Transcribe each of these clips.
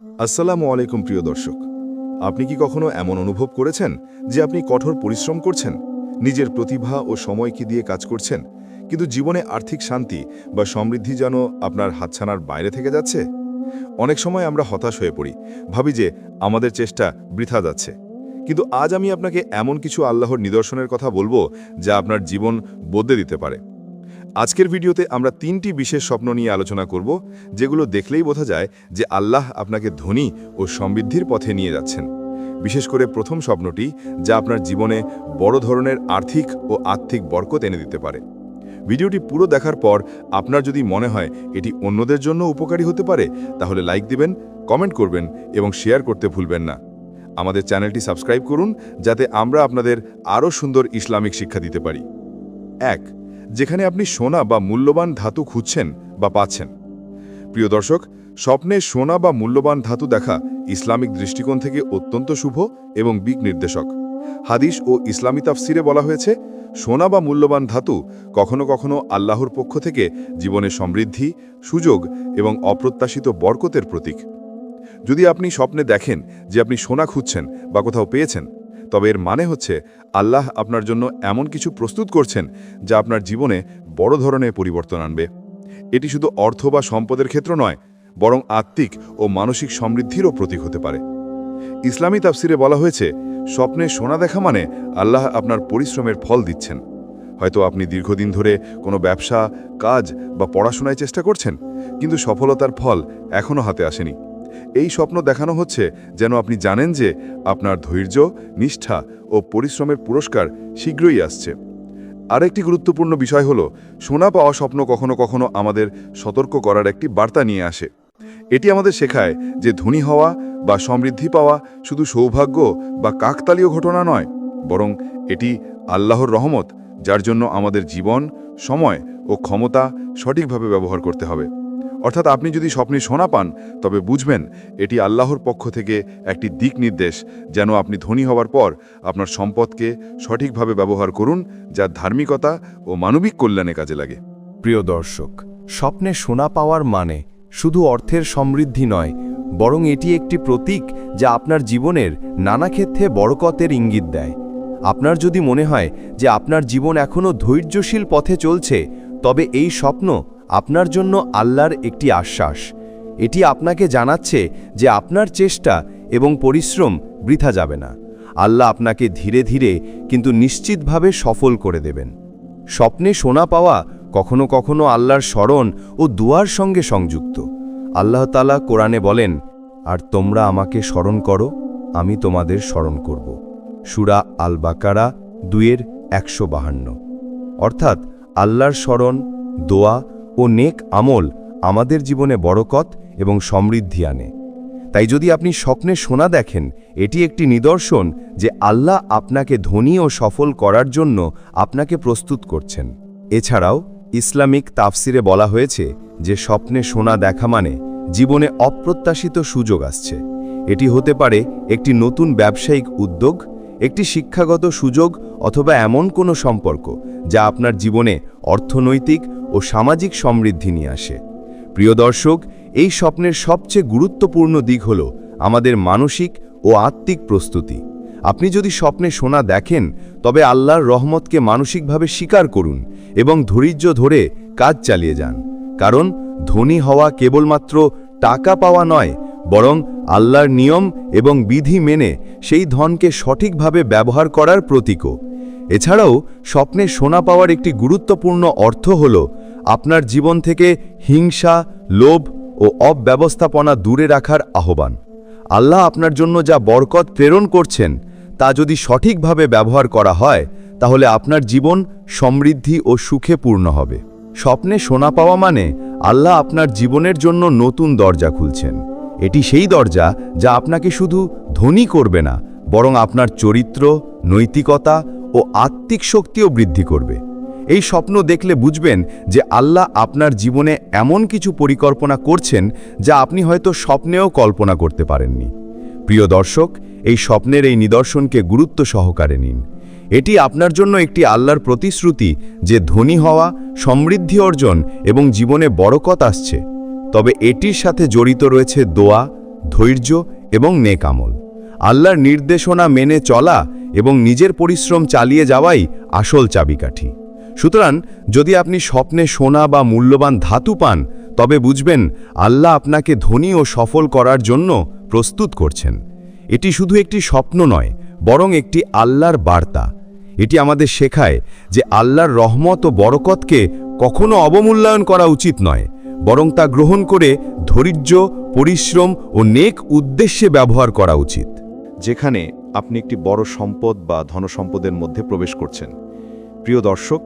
আসসালামু আলাইকুম প্রিয় দর্শক। আপনি কি কখনো এমন অনুভব করেছেন যে আপনি কঠোর পরিশ্রম করছেন, নিজের প্রতিভা ও সময়কে দিয়ে কাজ করছেন, কিন্তু জীবনে আর্থিক শান্তি বা সমৃদ্ধি যেন আপনার হাতছানার বাইরে থেকে যাচ্ছে? অনেক সময় আমরা হতাশ হয়ে পড়ি, ভাবি যে আমাদের চেষ্টা বৃথা যাচ্ছে। কিন্তু আজ আমি আপনাকে এমন কিছু আল্লাহর নিদর্শনের কথা বলবো যা আপনার জীবন বদলে দিতে পারে। আজকের ভিডিওতে আমরা 3টি বিশেষ স্বপ্ন নিয়ে আলোচনা করব, যেগুলো দেখলেই বোঝা যায় যে আল্লাহ আপনাকে ধনী ও সমৃদ্ধির পথে নিয়ে যাচ্ছেন। বিশেষ করে প্রথম স্বপ্নটি, যা আপনার জীবনে বড় ধরনের আর্থিক ও আত্মিক বরকত এনে দিতে পারে। ভিডিওটি পুরো দেখার পর আপনার যদি মনে হয় এটি অন্যদের জন্য উপকারী হতে পারে, তাহলে লাইক দিবেন, কমেন্ট করবেন এবং শেয়ার করতে ভুলবেন না। আমাদের চ্যানেলটি সাবস্ক্রাইব করুন, যাতে আমরা আপনাদের আরও সুন্দর ইসলামিক শিক্ষা দিতে পারি। 1. যেখানে আপনি সোনা বা মূল্যবান ধাতু খুঁজছেন বা পাচ্ছেন। প্রিয় দর্শক, স্বপ্নে সোনা বা মূল্যবান ধাতু দেখা ইসলামিক দৃষ্টিকোণ থেকে অত্যন্ত শুভ এবং দিক নির্দেশক। হাদিস ও ইসলামী তাফসিরে বলা হয়েছে, সোনা বা মূল্যবান ধাতু কখনো কখনো আল্লাহর পক্ষ থেকে জীবনে সমৃদ্ধি, সুযোগ এবং অপ্রত্যাশিত বরকতের প্রতীক। যদি আপনি স্বপ্নে দেখেন যে আপনি সোনা খুঁজছেন বা কোথাও পেয়েছেন, তবে এর মানে হচ্ছে আল্লাহ আপনার জন্য এমন কিছু প্রস্তুত করছেন যা আপনার জীবনে বড় ধরনের পরিবর্তন আনবে। এটি শুধু অর্থ বা সম্পদের ক্ষেত্র নয়, বরং আত্মিক ও মানসিক সমৃদ্ধিরও প্রতীক হতে পারে। ইসলামী তাফসিরে বলা হয়েছে, স্বপ্নে সোনা দেখা মানে আল্লাহ আপনার পরিশ্রমের ফল দিচ্ছেন। হয়তো আপনি দীর্ঘদিন ধরে কোনো ব্যবসা, কাজ বা পড়াশোনায় চেষ্টা করছেন, কিন্তু সফলতার ফল এখনও হাতে আসেনি। এই স্বপ্ন দেখানো হচ্ছে যেন আপনি জানেন যে আপনার ধৈর্য, নিষ্ঠা ও পরিশ্রমের পুরস্কার শীঘ্রই আসছে। আরেকটি গুরুত্বপূর্ণ বিষয় হলো, সোনা পাওয়া স্বপ্ন কখনো কখনো আমাদের সতর্ক করার একটি বার্তা নিয়ে আসে। এটি আমাদের শেখায় যে ধনী হওয়া বা সমৃদ্ধি পাওয়া শুধু সৌভাগ্য বা কাকতালীয় ঘটনা নয়, বরং এটি আল্লাহর রহমত, যার জন্য আমাদের জীবন, সময় ও ক্ষমতা সঠিকভাবে ব্যবহার করতে হবে। অর্থাৎ আপনি যদি স্বপ্নে সোনা পান, তবে বুঝবেন এটি আল্লাহর পক্ষ থেকে একটি দিক নির্দেশ, যেন আপনি ধনী হওয়ার পর আপনার সম্পদকে সঠিকভাবে ব্যবহার করুন, যা ধার্মিকতা ও মানবিক কল্যাণে কাজে লাগে। প্রিয় দর্শক, স্বপ্নে সোনা পাওয়ার মানে শুধু অর্থের সমৃদ্ধি নয়, বরং এটি একটি প্রতীক যা আপনার জীবনের নানা ক্ষেত্রে বরকতের ইঙ্গিত দেয়। আপনার যদি মনে হয় যে আপনার জীবন এখনও ধৈর্যশীল পথে চলছে, তবে এই স্বপ্ন আপনার জন্য আল্লাহর একটি আশ্বাস। এটি আপনাকে জানাচ্ছে যে আপনার চেষ্টা এবং পরিশ্রম বৃথা যাবে না। আল্লাহ আপনাকে ধীরে ধীরে কিন্তু নিশ্চিতভাবে সফল করে দেবেন। স্বপ্নে সোনা পাওয়া কখনো কখনো আল্লাহর স্মরণ ও দুয়ার সঙ্গে সংযুক্ত। আল্লাহ তাআলা কোরআনে বলেন, আর তোমরা আমাকে স্মরণ করো, আমি তোমাদের স্মরণ করব। সূরা আল বাকারা 2:152। অর্থাৎ আল্লাহর স্মরণ, দোয়া ও নেক আমল আমাদের জীবনে বরকত এবং সমৃদ্ধি আনে। তাই যদি আপনি স্বপ্নে সোনা দেখেন, এটি একটি নিদর্শন যে আল্লাহ আপনাকে ধনী ও সফল করার জন্য আপনাকে প্রস্তুত করছেন। এছাড়াও ইসলামিক তাফসিরে বলা হয়েছে যে স্বপ্নে সোনা দেখা মানে জীবনে অপ্রত্যাশিত সুযোগ আসছে। এটি হতে পারে একটি নতুন ব্যবসায়িক উদ্যোগ, একটি শিক্ষাগত সুযোগ অথবা এমন কোনো সম্পর্ক যা আপনার জীবনে অর্থনৈতিক ও সামাজিক সমৃদ্ধি নিয়ে আসে। প্রিয় দর্শক, এই স্বপ্নের সবচেয়ে গুরুত্বপূর্ণ দিক হল আমাদের মানসিক ও আত্মিক প্রস্তুতি। আপনি যদি স্বপ্নে সোনা দেখেন, তবে আল্লাহর রহমতকে মানসিকভাবে স্বীকার করুন এবং ধৈর্য ধরে কাজ চালিয়ে যান। কারণ ধনী হওয়া কেবলমাত্র টাকা পাওয়া নয়, বরং আল্লাহর নিয়ম এবং বিধি মেনে সেই ধনকে সঠিকভাবে ব্যবহার করার প্রতীকও। এছাড়াও স্বপ্নে সোনা পাওয়ার একটি গুরুত্বপূর্ণ অর্থ হল আপনার জীবন থেকে হিংসা, লোভ ও অব্যবস্থাপনা দূরে রাখার আহ্বান। আল্লাহ আপনার জন্য যা বরকত প্রেরণ করছেন, তা যদি সঠিকভাবে ব্যবহার করা হয়, তাহলে আপনার জীবন সমৃদ্ধি ও সুখে পূর্ণ হবে। স্বপ্নে সোনা পাওয়া মানে আল্লাহ আপনার জীবনের জন্য নতুন দরজা খুলছেন। এটি সেই দরজা যা আপনাকে শুধু ধনী করবে না, বরং আপনার চরিত্র, নৈতিকতা ও আত্মিক শক্তিও বৃদ্ধি করবে। এই স্বপ্ন দেখলে বুঝবেন যে আল্লাহ আপনার জীবনে এমন কিছু পরিকল্পনা করছেন যা আপনি হয়তো স্বপ্নেও কল্পনা করতে পারেননি। প্রিয় দর্শক, এই স্বপ্নের এই নিদর্শনকে গুরুত্ব সহকারে নিন। এটি আপনার জন্য একটি আল্লাহর প্রতিশ্রুতি যে ধনী হওয়া, সমৃদ্ধি অর্জন এবং জীবনে বরকত আসছে। তবে এটির সাথে জড়িত রয়েছে দোয়া, ধৈর্য এবং নেক আমল। আল্লাহর নির্দেশনা মেনে চলা এবং নিজের পরিশ্রম চালিয়ে যাওয়াই আসল চাবিকাঠি। সুতরাং যদি আপনি স্বপ্নে সোনা বা মূল্যবান ধাতু পান, তবে বুঝবেন আল্লাহ আপনাকে ধনী ও সফল করার জন্য প্রস্তুত করছেন। এটি শুধু একটি স্বপ্ন নয়, বরং একটি আল্লাহর বার্তা। এটি আমাদের শেখায় যে আল্লাহর রহমত ও বরকতকে কখনো অবমূল্যায়ন করা উচিত নয়, বরং তা গ্রহণ করে ধৈর্য, পরিশ্রম ও নেক উদ্দেশ্যে ব্যবহার করা উচিত। যেখানে আপনি একটি বড় সম্পদ বা ধনসম্পদের মধ্যে প্রবেশ করছেন। প্রিয় দর্শক,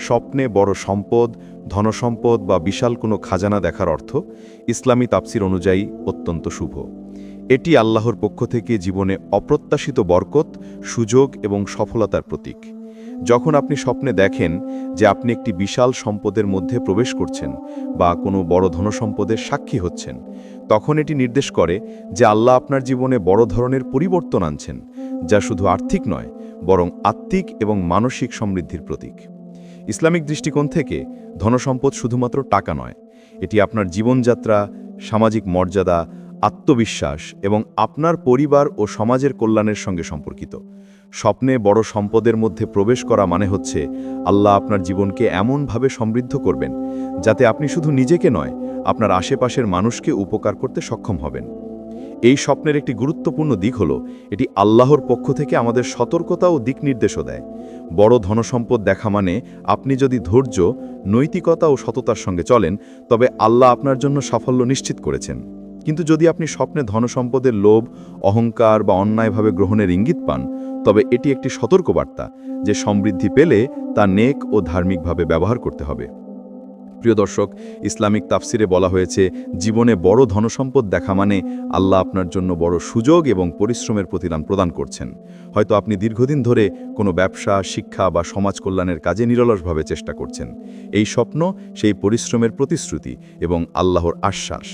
স্বপ্নে বড় সম্পদ, ধনসম্পদ বা বিশাল কোনো খাজানা দেখার অর্থ ইসলামী তাফসির অনুযায়ী অত্যন্ত শুভ। এটি আল্লাহর পক্ষ থেকে জীবনে অপ্রত্যাশিত বরকত, সুযোগ এবং সফলতার প্রতীক। যখন আপনি স্বপ্নে দেখেন যে আপনি একটি বিশাল সম্পদের মধ্যে প্রবেশ করছেন বা কোনো বড় ধনসম্পদের সাক্ষী হচ্ছেন, তখন এটি নির্দেশ করে যে আল্লাহ আপনার জীবনে বড় ধরনের পরিবর্তন আনছেন, যা শুধু আর্থিক নয়, বরং আত্মিক এবং মানসিক সমৃদ্ধির প্রতীক। ইসলামিক দৃষ্টিকোণ থেকে ধনসম্পদ শুধুমাত্র টাকা নয়, এটি আপনার জীবনযাত্রা, সামাজিক মর্যাদা, আত্মবিশ্বাস এবং আপনার পরিবার ও সমাজের কল্যাণের সঙ্গে সম্পর্কিত। স্বপ্নে বড় সম্পদের মধ্যে প্রবেশ করা মানে হচ্ছে আল্লাহ আপনার জীবনকে এমনভাবে সমৃদ্ধ করবেন যাতে আপনি শুধু নিজেকে নয়, আপনার আশেপাশের মানুষকে উপকার করতে সক্ষম হবেন। এই স্বপ্নের একটি গুরুত্বপূর্ণ দিক হল এটি আল্লাহর পক্ষ থেকে আমাদের সতর্কতা ও দিক নির্দেশও দেয়। বড় ধনসম্পদ দেখা মানে আপনি যদি ধৈর্য, নৈতিকতা ও সততার সঙ্গে চলেন, তবে আল্লাহ আপনার জন্য সাফল্য নিশ্চিত করেছেন। কিন্তু যদি আপনি স্বপ্নে ধনসম্পদের লোভ, অহংকার বা অন্যায়ভাবে গ্রহণের ইঙ্গিত পান, তবে এটি একটি সতর্কবার্তা যে সমৃদ্ধি পেলে তা নেক ও ধার্মিকভাবে ব্যবহার করতে হবে। প্রিয় দর্শক, ইসলামিক তাফসিরে বলা হয়েছে জীবনে বড় ধনসম্পদ দেখা মানে আল্লাহ আপনার জন্য বড় সুযোগ এবং পরিশ্রমের প্রতিদান প্রদান করছেন। হয়তো আপনি দীর্ঘদিন ধরে কোনো ব্যবসা, শিক্ষা বা সমাজ কল্যাণের কাজে নিরলসভাবে চেষ্টা করছেন। এই স্বপ্ন সেই পরিশ্রমের প্রতিশ্রুতি এবং আল্লাহর আশ্বাস।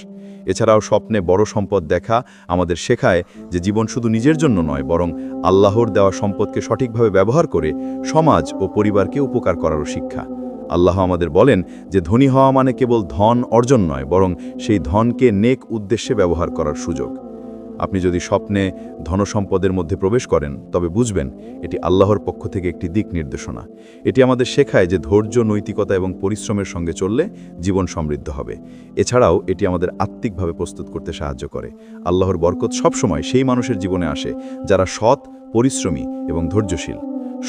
এছাড়াও স্বপ্নে বড় সম্পদ দেখা আমাদের শেখায় যে জীবন শুধু নিজের জন্য নয়, বরং আল্লাহর দেওয়া সম্পদকে সঠিকভাবে ব্যবহার করে সমাজ ও পরিবারকে উপকার করারও শিক্ষা। আল্লাহ আমাদের বলেন যে ধনী হওয়া মানে কেবল ধন অর্জন নয়, বরং সেই ধনকে নেক উদ্দেশ্যে ব্যবহার করার সুযোগ। আপনি যদি স্বপ্নে ধনসম্পদের মধ্যে প্রবেশ করেন, তবে বুঝবেন এটি আল্লাহর পক্ষ থেকে একটি দিক নির্দেশনা। এটি আমাদের শেখায় যে ধৈর্য, নৈতিকতা এবং পরিশ্রমের সঙ্গে চললে জীবন সমৃদ্ধ হবে। এছাড়াও এটি আমাদের আত্মিকভাবে প্রস্তুত করতে সাহায্য করে। আল্লাহর বরকত সবসময় সেই মানুষের জীবনে আসে যারা সৎ, পরিশ্রমী এবং ধৈর্যশীল।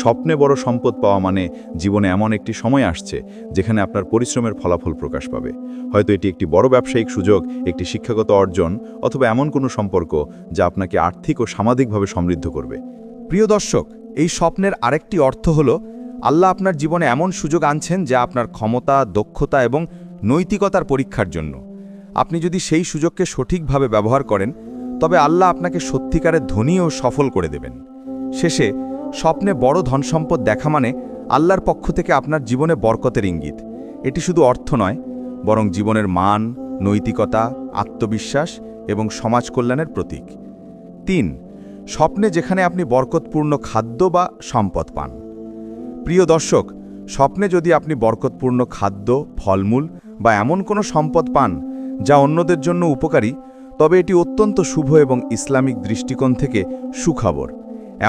স্বপ্নে বড় সম্পদ পাওয়া মানে জীবনে এমন একটি সময় আসছে যেখানে আপনার পরিশ্রমের ফলাফল প্রকাশ পাবে। হয়তো এটি একটি বড় ব্যবসায়িক সুযোগ, একটি শিক্ষাগত অর্জন, অথবা এমন কোনো সম্পর্ক যা আপনাকে আর্থিক ও সামাজিকভাবে সমৃদ্ধ করবে। প্রিয় দর্শক, এই স্বপ্নের আরেকটি অর্থ হল আল্লাহ আপনার জীবনে এমন সুযোগ আনছেন যা আপনার ক্ষমতা, দক্ষতা এবং নৈতিকতার পরীক্ষার জন্য। আপনি যদি সেই সুযোগকে সঠিকভাবে ব্যবহার করেন, তবে আল্লাহ আপনাকে সত্যিকারের ধনী ও সফল করে দেবেন। শেষে, স্বপ্নে বড় ধনসম্পদ দেখা মানে আল্লাহর পক্ষ থেকে আপনার জীবনে বরকতের ইঙ্গিত। এটি শুধু অর্থ নয়, বরং জীবনের মান, নৈতিকতা, আত্মবিশ্বাস এবং সমাজ কল্যাণের প্রতীক। 3. স্বপ্নে যেখানে আপনি বরকতপূর্ণ খাদ্য বা সম্পদ পান। প্রিয় দর্শক, স্বপ্নে যদি আপনি বরকতপূর্ণ খাদ্য, ফলমূল বা এমন কোনো সম্পদ পান যা অন্যদের জন্য উপকারী, তবে এটি অত্যন্ত শুভ এবং ইসলামিক দৃষ্টিকোণ থেকে সুখবর।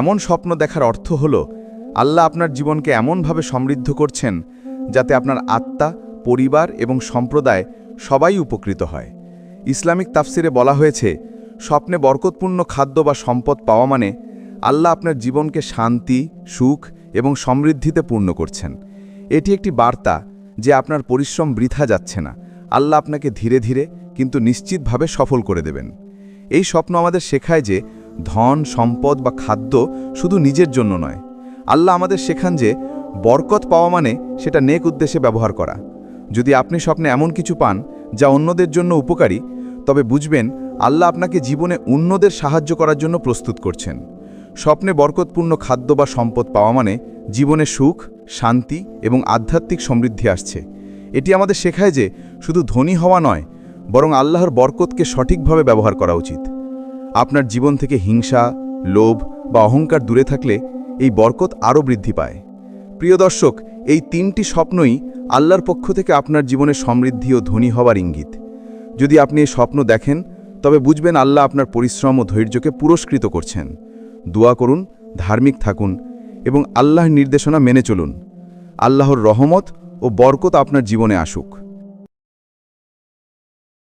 এমন স্বপ্ন দেখার অর্থ হল আল্লাহ আপনার জীবনকে এমনভাবে সমৃদ্ধ করছেন যাতে আপনার আত্মা, পরিবার এবং সম্প্রদায় সবাই উপকৃত হয়। ইসলামিক তাফসিরে বলা হয়েছে স্বপ্নে বরকতপূর্ণ খাদ্য বা সম্পদ পাওয়া মানে আল্লাহ আপনার জীবনকে শান্তি, সুখ এবং সমৃদ্ধিতে পূর্ণ করছেন। এটি একটি বার্তা যে আপনার পরিশ্রম বৃথা যাচ্ছে না। আল্লাহ আপনাকে ধীরে ধীরে কিন্তু নিশ্চিতভাবে সফল করে দেবেন। এই স্বপ্ন আমাদের শেখায় যে ধন, সম্পদ বা খাদ্য শুধু নিজের জন্য নয়। আল্লাহ আমাদের শেখান যে বরকত পাওয়া মানে সেটা নেক উদ্দেশ্যে ব্যবহার করা। যদি আপনি স্বপ্নে এমন কিছু পান যা অন্যদের জন্য উপকারী, তবে বুঝবেন আল্লাহ আপনাকে জীবনে অন্যদের সাহায্য করার জন্য প্রস্তুত করছেন। স্বপ্নে বরকতপূর্ণ খাদ্য বা সম্পদ পাওয়া মানে জীবনে সুখ, শান্তি এবং আধ্যাত্মিক সমৃদ্ধি আসছে। এটি আমাদের শেখায় যে শুধু ধনী হওয়া নয়, বরং আল্লাহর বরকতকে সঠিকভাবে ব্যবহার করা উচিত। আপনার জীবন থেকে হিংসা, লোভ বা অহংকার দূরে থাকলে এই বরকত আরও বৃদ্ধি পায়। প্রিয় দর্শক, এই 3টি স্বপ্নই আল্লাহর পক্ষ থেকে আপনার জীবনে সমৃদ্ধি ও ধনী হওয়ার ইঙ্গিত। যদি আপনি এই স্বপ্ন দেখেন, তবে বুঝবেন আল্লাহ আপনার পরিশ্রম ও ধৈর্যকে পুরস্কৃত করছেন। দোয়া করুন, ধার্মিক থাকুন এবং আল্লাহর নির্দেশনা মেনে চলুন। আল্লাহর রহমত ও বরকত আপনার জীবনে আসুক।